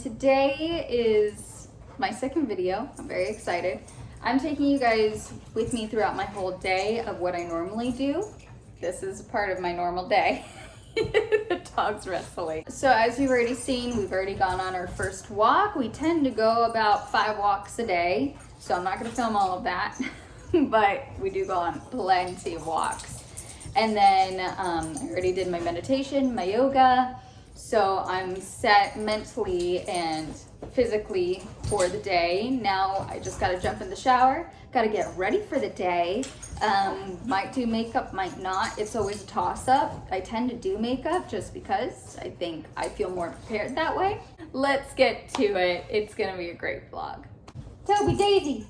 Today is my second video. I'm very excited. I'm taking you guys with me throughout my whole day of what I normally do. This is part of my normal day. The dog's wrestling. So as you've already seen, we've already gone on our first walk. We tend to go about 5 walks a day, so I'm not going to film all of that, but we do go on plenty of walks. And then I already did my meditation, my yoga, so I'm set mentally and physically for the day. Now I just gotta jump in the shower, gotta get ready for the day. Might do makeup, might not. It's always a toss-up. I tend to do makeup just because I think I feel more prepared that way. Let's get to it. It's gonna be a great vlog. Toby Daisy!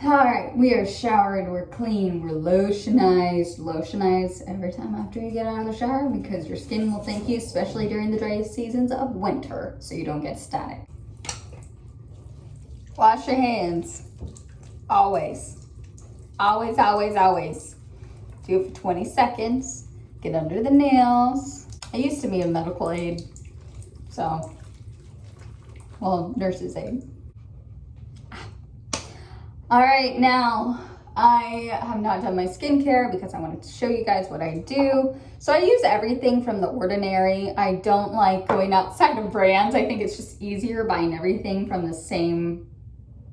All right, we are showered, we're clean, we're lotionized. Lotionize every time after you get out of the shower because your skin will thank you, especially during the dry seasons of winter, so you don't get static. Wash your hands, always. Always, always, always. Do it for 20 seconds, get under the nails. I used to be a medical aide, so, well, nurse's aide. All right, now I have not done my skincare because I wanted to show you guys what I do. So I use everything from The Ordinary. I don't like going outside of brands. I think it's just easier buying everything from the same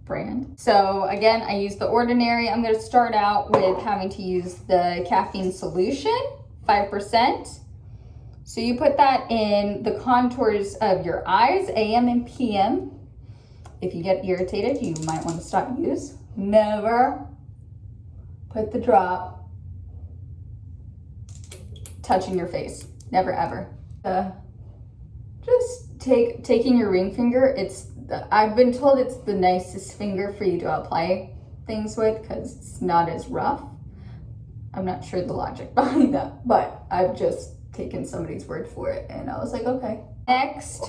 brand. So again, I use The Ordinary. I'm gonna start out with having to use the caffeine solution, 5%. So you put that in the contours of your eyes, AM and PM. If you get irritated, you might want to stop use. Never put the drop touching your face. Never ever. Just taking your ring finger. I've been told it's the nicest finger for you to apply things with because it's not as rough. I'm not sure the logic behind that, but I've just taken somebody's word for it and I was like, okay. Next,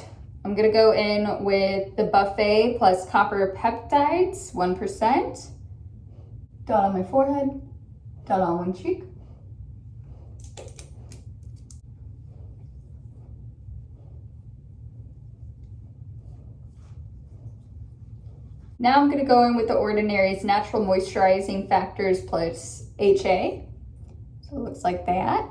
I'm gonna go in with the Buffet plus copper peptides, 1%. Dot on my forehead, dot on one cheek. Now I'm gonna go in with The Ordinary's Natural Moisturizing Factors plus HA. So it looks like that.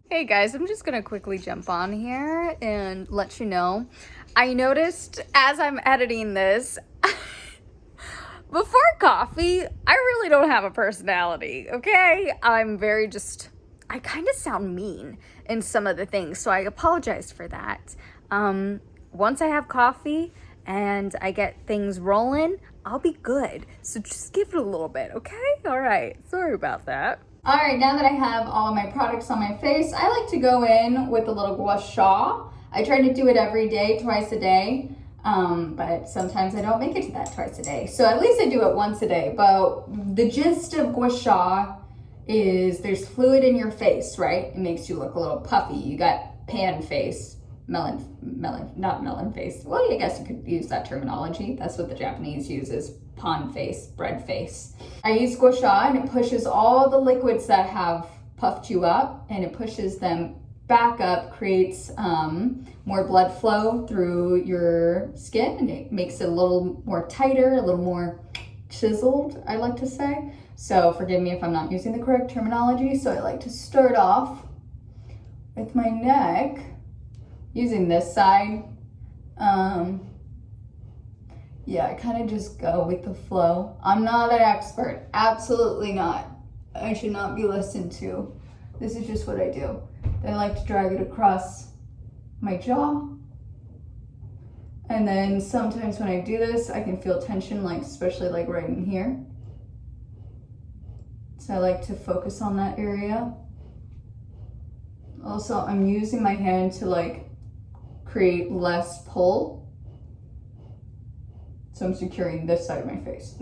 Hey guys, I'm just gonna quickly jump on here and let you know. I noticed as I'm editing this, before coffee, I really don't have a personality, okay? I'm very I kind of sound mean in some of the things, so I apologize for that. Once I have coffee and I get things rolling, I'll be good. So just give it a little bit, okay? All right, sorry about that. All right, now that I have all of my products on my face, I like to go in with a little gua sha. I try to do it every day, twice a day, but sometimes I don't make it to that twice a day. So at least I do it once a day. But the gist of gua sha is there's fluid in your face, right? It makes you look a little puffy. You got pan face, not melon face. Well, I guess you could use that terminology. That's what the Japanese use is pan face, bread face. I use gua sha and it pushes all the liquids that have puffed you up and it pushes them back up, creates more blood flow through your skin and it makes it a little more tighter, a little more chiseled, I like to say. So forgive me if I'm not using the correct terminology. So I like to start off with my neck using this side. Yeah, I kind of just go with the flow. I'm not an expert, absolutely not. I should not be listened to. This is just what I do. Then I like to drag it across my jaw. And then sometimes when I do this, I can feel tension, especially right in here. So I like to focus on that area. Also, I'm using my hand to create less pull. So I'm securing this side of my face.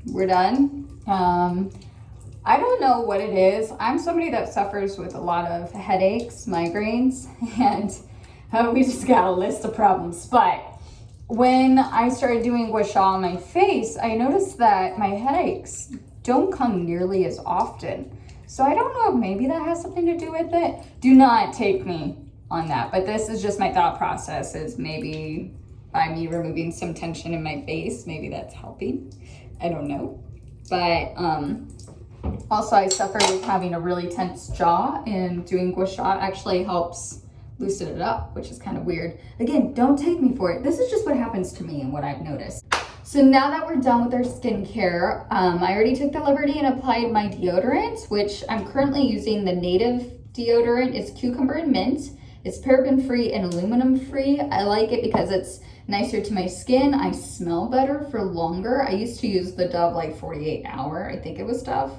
We're done. I don't know what it is. I'm somebody that suffers with a lot of headaches, migraines, and we just got a list of problems. But when I started doing gua sha on my face, I noticed that my headaches don't come nearly as often. So I don't know if maybe that has something to do with it. Do not take me on that, but this is just my thought process, is maybe by me removing some tension in my face, maybe that's helping. I don't know. But also I suffer with having a really tense jaw, and doing gua sha actually helps loosen it up, which is kind of weird. Again, don't take me for it. This is just what happens to me and what I've noticed. So now that we're done with our skincare, I already took the liberty and applied my deodorant, which I'm currently using the Native deodorant. It's cucumber and mint. It's paraben free and aluminum free. I like it because it's nicer to my skin. I smell better for longer. I used to use the Dove like 48 hour. I think it was Dove.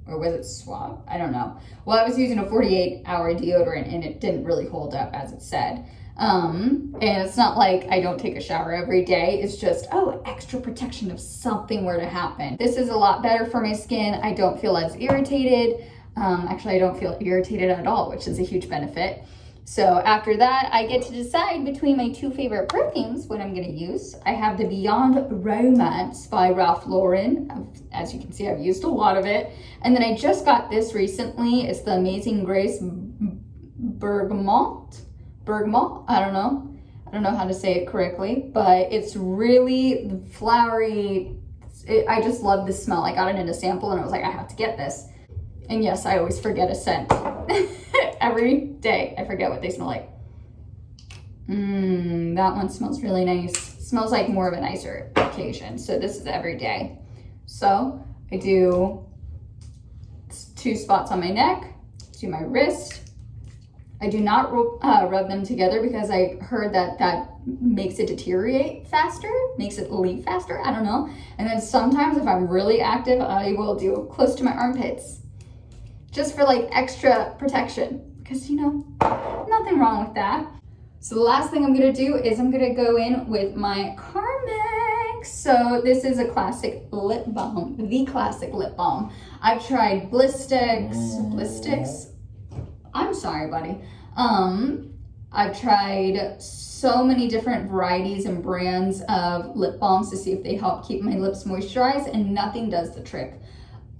Or was it Swab? I don't know. Well, I was using a 48-hour deodorant and it didn't really hold up as it said. And it's not like I don't take a shower every day. It's just, oh, extra protection if something were to happen. This is a lot better for my skin. I don't feel as irritated. Actually, I don't feel irritated at all, which is a huge benefit. So after that, I get to decide between my two favorite perfumes, what I'm going to use. I have the Beyond Romance by Ralph Lauren. As you can see, I've used a lot of it. And then I just got this recently. It's the Amazing Grace Bergamot. I don't know how to say it correctly, but it's really flowery. I just love the smell. I got it in a sample and I was like, I have to get this. And yes, I always forget a scent. Every day, I forget what they smell like. That one smells really nice. Smells like more of a nicer occasion. So this is every day. So I do 2 spots on my neck, do my wrist. I do not rub them together because I heard that makes it deteriorate faster, makes it leave faster, I don't know. And then sometimes if I'm really active, I will do close to my armpits, just for like extra protection, because you know, nothing wrong with that. So the last thing I'm gonna do is I'm gonna go in with my Carmex. So this is a classic lip balm, the classic lip balm. I've tried Blistex. I'm sorry, buddy. I've tried so many different varieties and brands of lip balms to see if they help keep my lips moisturized, and nothing does the trick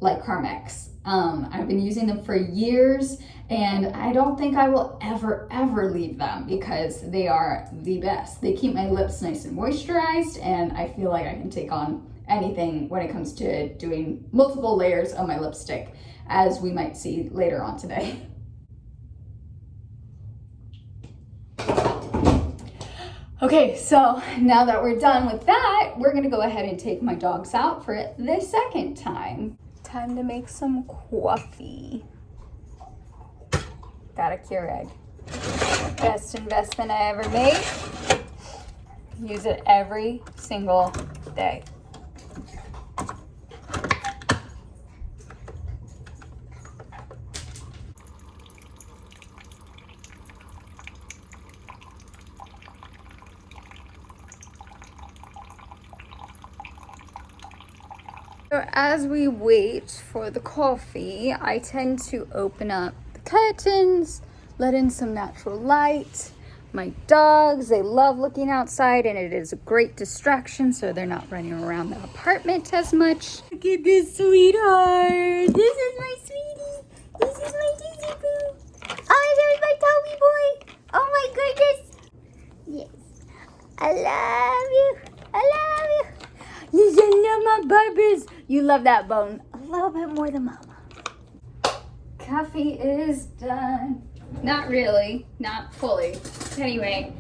like Carmex. I've been using them for years, and I don't think I will ever leave them because they are the best. They keep my lips nice and moisturized, and I feel like I can take on anything when it comes to doing multiple layers of my lipstick, as we might see later on today. Okay, so now that we're done with that, we're gonna go ahead and take my dogs out for the second time. Time to make some coffee. Got a Keurig. Best investment I ever made. Use it every single day. So as we wait for the coffee, I tend to open up the curtains, let in some natural light. My dogs, they love looking outside, and it is a great distraction so they're not running around the apartment as much. Look at this sweetheart. This is my sweetie. This is my Dizzy Boo. Oh, there's my Toby boy. Oh my goodness. Yes. I love you. I love you. You should love my babies. You love that bone a little bit more than mama. Coffee is done. Not really, not fully. Anyway,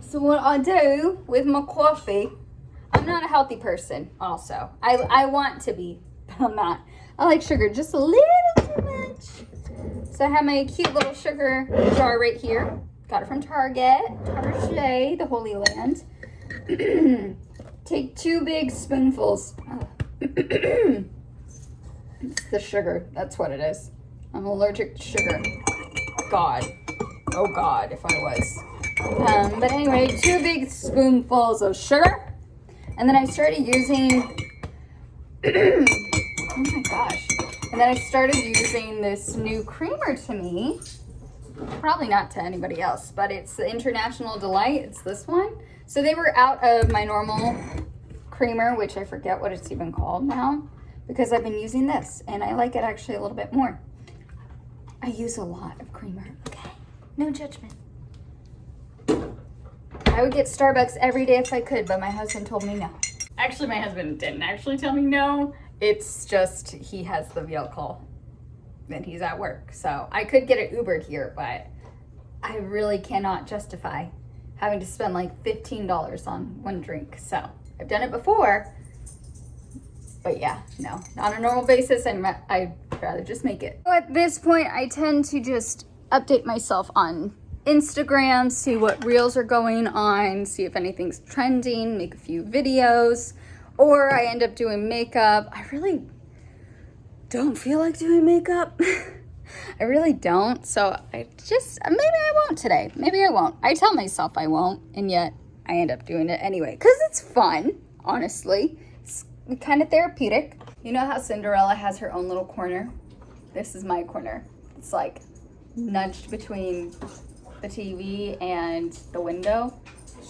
so what I do with my coffee, I'm not a healthy person also. I want to be, but I'm not. I like sugar just a little too much. So I have my cute little sugar jar right here. Got it from Target, the Holy Land. Take 2 big spoonfuls. It's the sugar, that's what it is. I'm allergic to sugar. God. Oh God, if I was. But anyway, 2 big spoonfuls of sugar. And then I started using, oh my gosh. And then I started using this new creamer to me. Probably not to anybody else, but it's the International Delight. It's this one. So they were out of my normal creamer, which I forget what it's even called now, because I've been using this and I like it actually a little bit more. I use a lot of creamer, okay? No judgment. I would get Starbucks every day if I could, but my husband told me no. Actually, my husband didn't actually tell me no. It's just he has the vehicle and he's at work. So I could get it Ubered here, but I really cannot justify having to spend like $15 on one drink. So I've done it before, but yeah, no, on a normal basis, I'd rather just make it. So at this point, I tend to just update myself on Instagram, see what reels are going on, see if anything's trending, make a few videos, or I end up doing makeup. I really don't feel like doing makeup. I really don't. So maybe I won't today. Maybe I won't. I tell myself I won't, and yet I end up doing it anyway, because it's fun, honestly. It's kind of therapeutic. You know how Cinderella has her own little corner? This is my corner. It's like nudged between the TV and the window. It's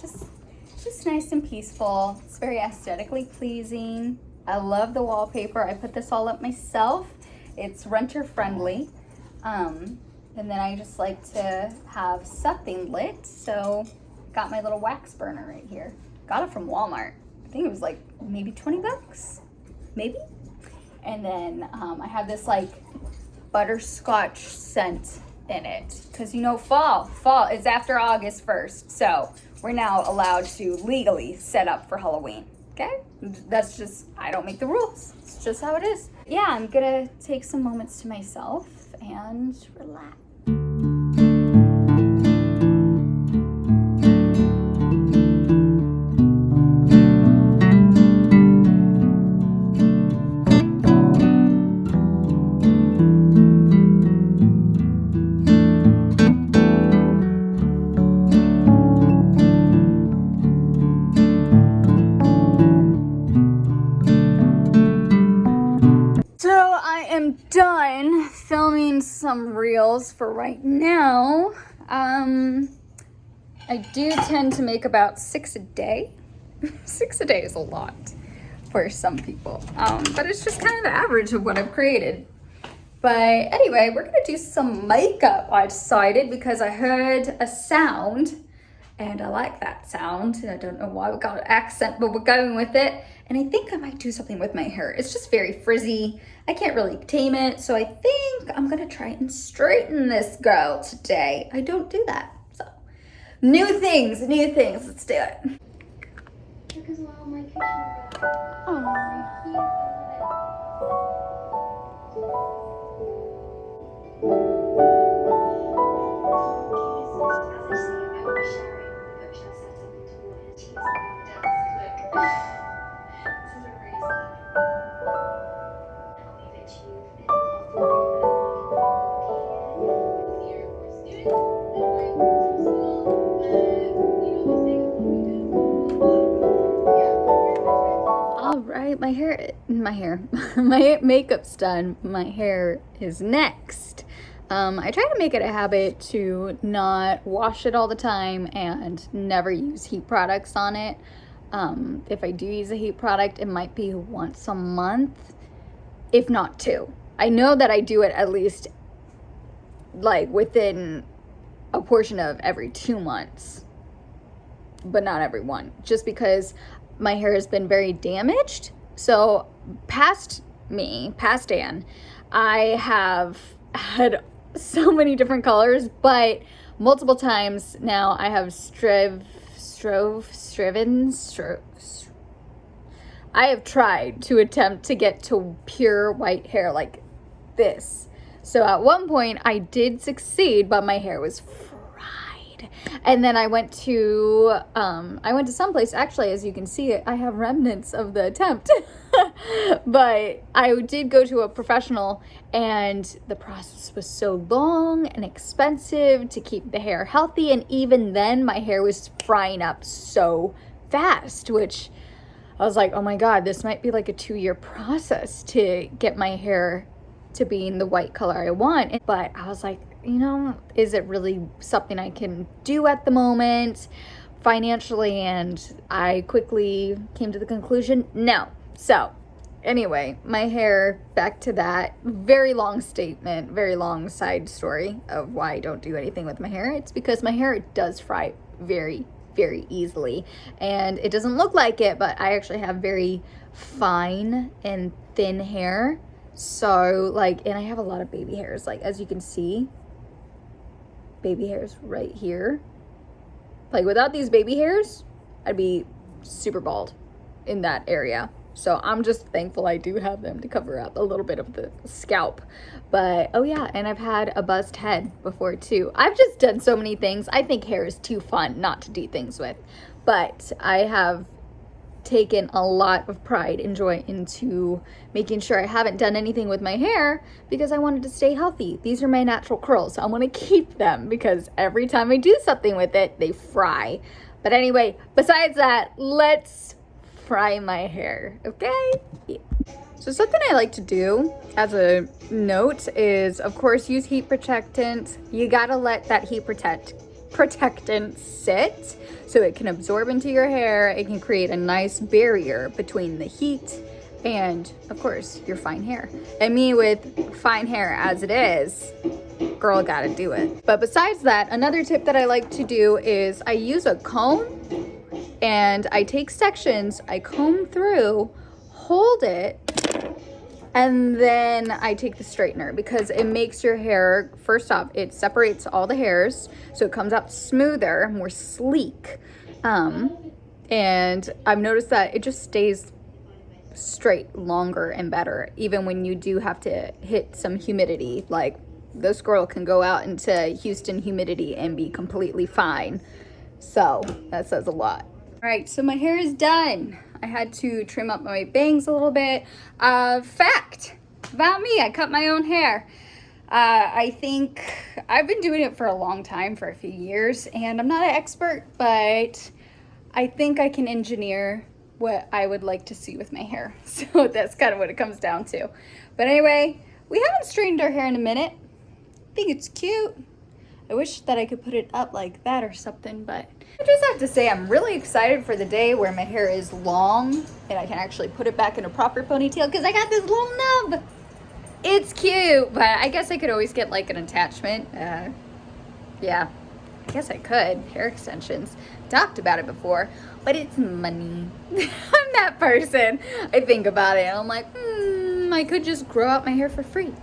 just nice and peaceful. It's very aesthetically pleasing. I love the wallpaper. I put this all up myself. It's renter friendly. And then I just like to have something lit. So got my little wax burner right here. Got it from Walmart. I think it was like maybe 20 bucks, maybe. And then I have this like butterscotch scent in it, because you know fall is after August 1st, so we're now allowed to legally set up for Halloween. Okay, that's just, I don't make the rules, it's just how it is. Yeah, I'm gonna take some moments to myself and relax. Done filming some reels for right now. I do tend to make about 6 a day. 6 a day is a lot for some people, but it's just kind of the average of what I've created. But anyway, we're gonna do some makeup, I decided, because I heard a sound and I like that sound. I don't know why we got an accent, but we're going with it. And I think I might do something with my hair. It's just very frizzy. I can't really tame it. So I think I'm gonna try and straighten this girl today. I don't do that. So new things, let's do it. Because all my my makeup's done. My hair is next. I try to make it a habit to not wash it all the time and never use heat products on it. If I do use a heat product, it might be once a month, if not 2. I know that I do it at least like within a portion of every 2 months, but not every one, just because my hair has been very damaged. So past Anne, I have had so many different colors, but multiple times now I have I have tried to attempt to get to pure white hair like this. So at one point I did succeed, but my hair was fried. And then I went to some place, actually, as you can see, I have remnants of the attempt. But I did go to a professional, and the process was so long and expensive to keep the hair healthy. And even then my hair was frying up so fast, which I was like, oh my God, this might be like a 2-year process to get my hair to being the white color I want. But I was like, you know, is it really something I can do at the moment financially? And I quickly came to the conclusion, no. So anyway, my hair, back to that very long statement, very long side story of why I don't do anything with my hair. It's because my hair does fry very, very easily, and it doesn't look like it, but I actually have very fine and thin hair. So like, and I have a lot of baby hairs, like as you can see, baby hairs right here. Like without these baby hairs, I'd be super bald in that area. So I'm just thankful I do have them to cover up a little bit of the scalp. But oh yeah, and I've had a buzzed head before too. I've just done so many things. I think hair is too fun not to do things with. But I have taken a lot of pride and joy into making sure I haven't done anything with my hair because I wanted to stay healthy. These are my natural curls, so I want to keep them because every time I do something with it, they fry. But anyway, besides that, let's fry my hair, okay? Yeah. So something I like to do as a note is, of course, use heat protectant. You gotta let that heat protectant sit so it can absorb into your hair. It can create a nice barrier between the heat and, of course, your fine hair. And me with fine hair as it is, girl, gotta do it. But besides that, another tip that I like to do is I use a comb and I take sections, I comb through, hold it, and then I take the straightener because it makes your hair, first off, it separates all the hairs, so it comes out smoother, more sleek. And I've noticed that it just stays straight longer and better, even when you do have to hit some humidity. Like this girl can go out into Houston humidity and be completely fine. So that says a lot. All right, so my hair is done. I had to trim up my bangs a little bit. Fact about me, I cut my own hair. I think I've been doing it for a long time, for a few years, and I'm not an expert, but I think I can engineer what I would like to see with my hair. So that's kind of what it comes down to. But anyway, we haven't straightened our hair in a minute. I think it's cute. I wish that I could put it up like that or something, but I just have to say I'm really excited for the day where my hair is long and I can actually put it back in a proper ponytail because I got this little nub. It's cute, but I guess I could always get like an attachment. Yeah, I guess I could. Hair extensions. Talked about it before, but it's money. I'm that person. I think about it and I'm like, I could just grow out my hair for free.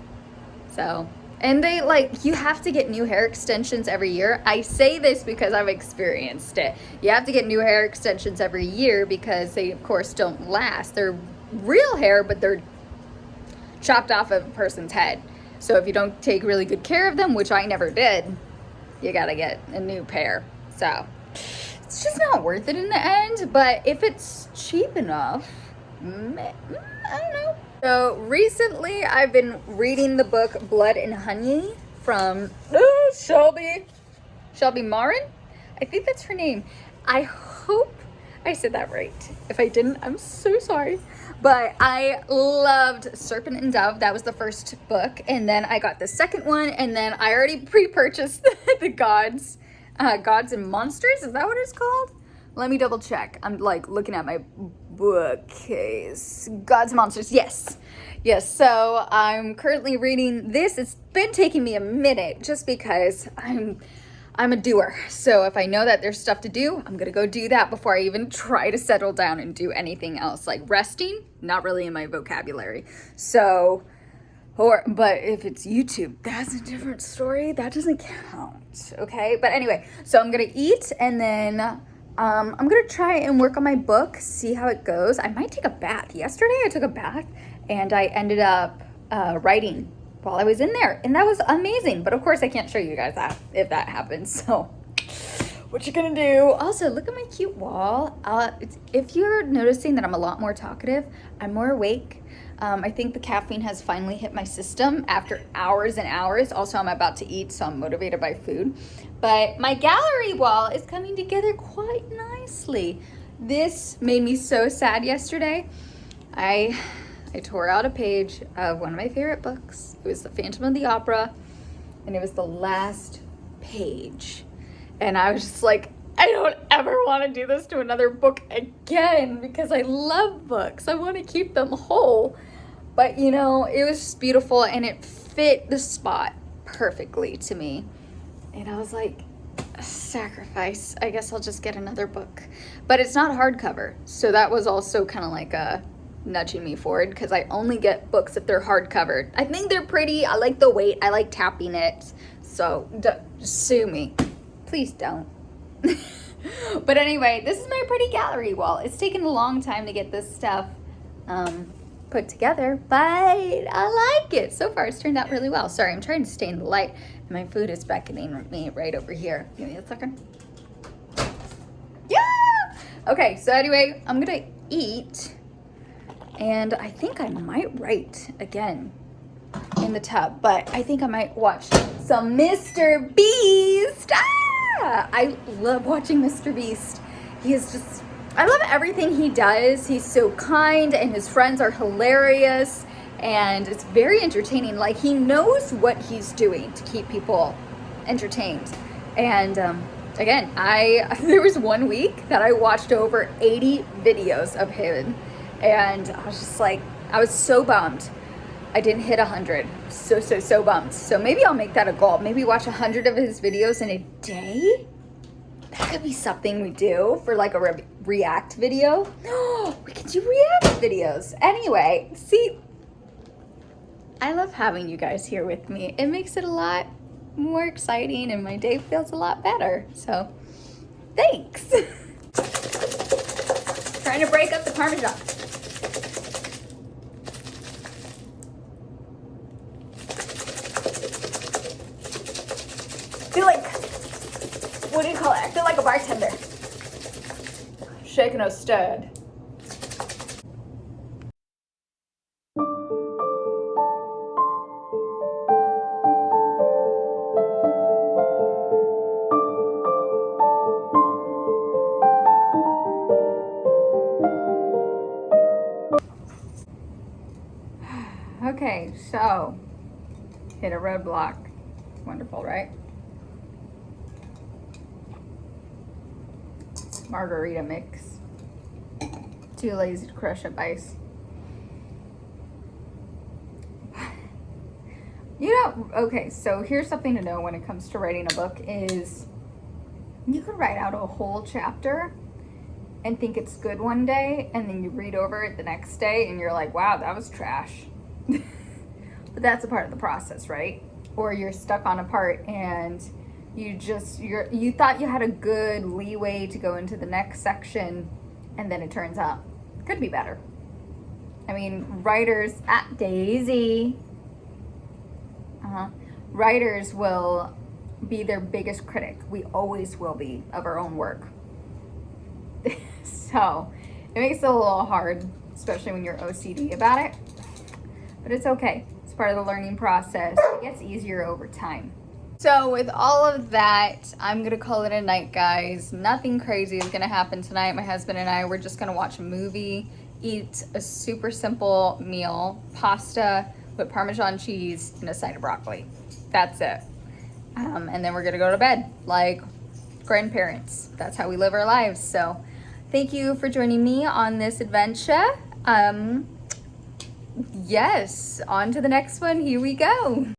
So, and they like, you have to get new hair extensions every year. I say this because I've experienced it. You have to get new hair extensions every year because they, of course, don't last. They're real hair, but they're chopped off of a person's head. So if you don't take really good care of them, which I never did, you gotta get a new pair. So it's just not worth it in the end. But if it's cheap enough, I don't know. So recently I've been reading the book Blood and Honey from Shelby Marin. I think that's her name. I hope I said that right. If I didn't, I'm so sorry. But I loved Serpent and Dove. That was the first book. And then I got the second one. And then I already pre-purchased the Gods and Monsters. Is that what it's called? Let me double check. I'm like looking at my bookcase. Gods and Monsters. Yes. So I'm currently reading this. It's been taking me a minute just because I'm a doer. So if I know that there's stuff to do, I'm gonna go do that before I even try to settle down and do anything else. Like resting, not really in my vocabulary. So, but if it's YouTube, that's a different story. That doesn't count, okay? But anyway, so I'm gonna eat and then I'm gonna try and work on my book, see how it goes. I might take a bath. Yesterday I took a bath and I ended up writing while I was in there, and that was amazing. But of course I can't show you guys that if that happens. So what you gonna do? Also, look at my cute wall. If you're noticing that I'm a lot more talkative, I'm more awake. I think the caffeine has finally hit my system after hours and hours. Also, I'm about to eat, so I'm motivated by food. But my gallery wall is coming together quite nicely. This made me so sad yesterday. I I tore out a page of one of my favorite books. It was The Phantom of the Opera, and it was the last page. And I was just like, I don't ever want to do this to another book again because I love books. I want to keep them whole. But you know, it was just beautiful and it fit the spot perfectly to me. And I was like, sacrifice. I guess I'll just get another book. But it's not hardcover. So that was also kind of like a nudging me forward because I only get books if they're hardcover. I think they're pretty. I like the weight. I like tapping it. So just sue me. Please don't. But anyway, this is my pretty gallery wall. It's taken a long time to get this stuff put together, but I like it. So far, it's turned out really well. Sorry, I'm trying to stay in the light, and my food is beckoning me right over here. Give me a second. Yeah! Okay, so anyway, I'm gonna eat, and I think I might write again in the tub, but I think I might watch some Mr. Beast. I love watching Mr. Beast. He is just, I love everything he does. He's so kind and his friends are hilarious and it's very entertaining. Like he knows what he's doing to keep people entertained. And again, there was one week that I watched over 80 videos of him and I was just like, I was so bummed I didn't hit 100. So bummed. So maybe I'll make that a goal. Maybe watch 100 of his videos in a day. That could be something we do for like a react video. We could do react videos. Anyway, see, I love having you guys here with me. It makes it a lot more exciting and my day feels a lot better. So thanks. Trying to break up the Parmesan. What do you call it? I feel like a bartender. Shaken or stirred. Okay, so hit a roadblock. Wonderful, right? Margarita mix. Too lazy to crush up ice. You know, okay, so here's something to know when it comes to writing a book is you can write out a whole chapter and think it's good one day and then you read over it the next day and you're like, wow, that was trash. But that's a part of the process, right? Or you're stuck on a part and you thought you had a good leeway to go into the next section and then it turns out it could be better. I mean, writers at Daisy, writers will be their biggest critic. We always will be of our own work. So it makes it a little hard, especially when you're OCD about it, but it's okay. It's part of the learning process. It gets easier over time. So with all of that, I'm gonna call it a night, guys. Nothing crazy is gonna happen tonight. My husband and I, we're just gonna watch a movie, eat a super simple meal, pasta with Parmesan cheese and a side of broccoli. That's it. And then we're gonna go to bed like grandparents. That's how we live our lives. So thank you for joining me on this adventure. Yes, on to the next one. Here we go.